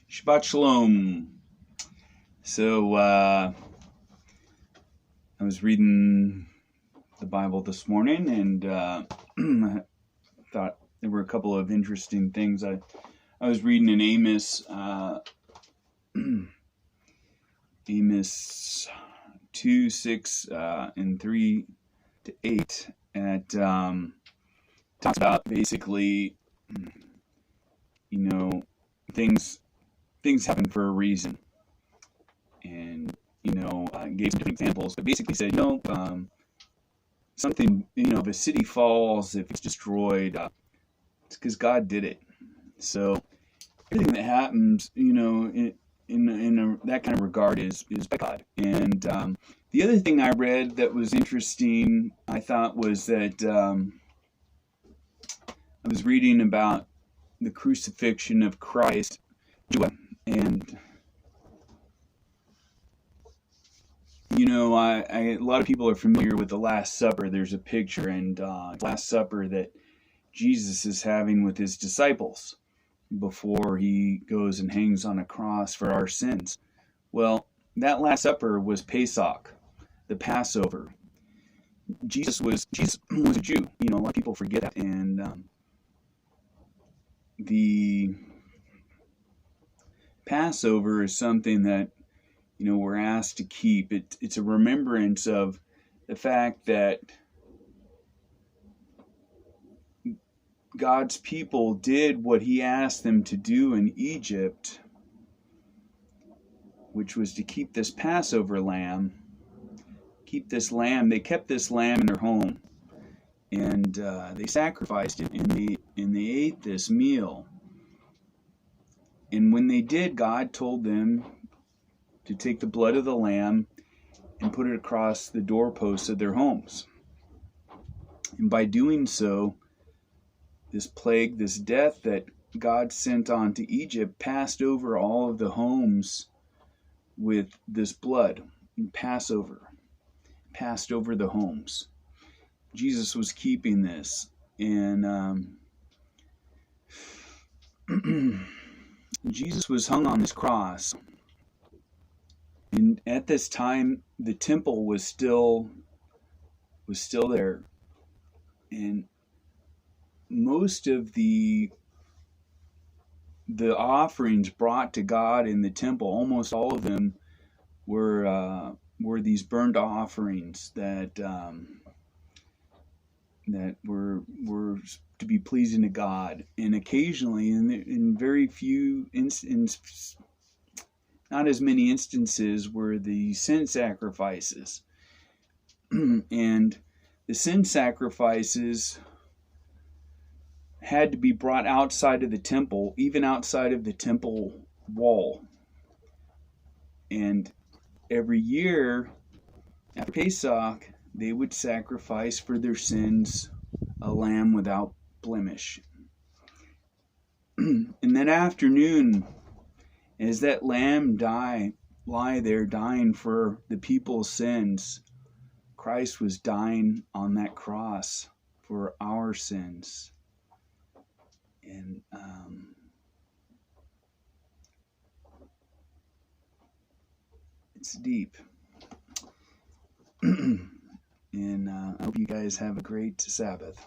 Shabbat Shalom. So, I was reading the Bible this morning, and I thought there were a couple of interesting things. I was reading in Amos, Amos 2, 6, and 3 to 8, and talks about basically, things happen for a reason. And, gave some different examples, but basically said, something, if a city falls, if it's destroyed, it's because God did it. So everything that happens, in that kind of regard is by God. And the other thing I read that was interesting, I thought, was that I was reading about the crucifixion of Christ, and a lot of people are familiar with the Last Supper. There's a picture and Last Supper that Jesus is having with his disciples before he goes and hangs on a cross for our sins. Well, that Last Supper was Pesach, the Passover. Jesus was a Jew. A lot of people forget that. And the Passover is something that we're asked to keep. It's a remembrance of the fact that God's people did what he asked them to do in Egypt, which was to keep this Passover lamb, They kept this lamb in their home, and they sacrificed it, and they ate this meal. And when they did, God told them to take the blood of the lamb and put it across the doorposts of their homes. And by doing so, this plague, this death that God sent on to Egypt, passed over all of the homes with this blood. And Passover passed over the homes. Jesus was keeping this. And Jesus was hung on this cross. And at this time, the temple was still there, and most of the offerings brought to God in the temple, almost all of them, were these burnt offerings that were to be pleasing to God. And occasionally, in very few instances, not as many instances, were the sin sacrifices. And the sin sacrifices had to be brought outside of the temple, even outside of the temple wall. And every year after Pesach, they would sacrifice for their sins a lamb without blemish. And that afternoon, as that lamb lie there dying for the people's sins, Christ was dying on that cross for our sins. And it's deep. And I hope you guys have a great Sabbath.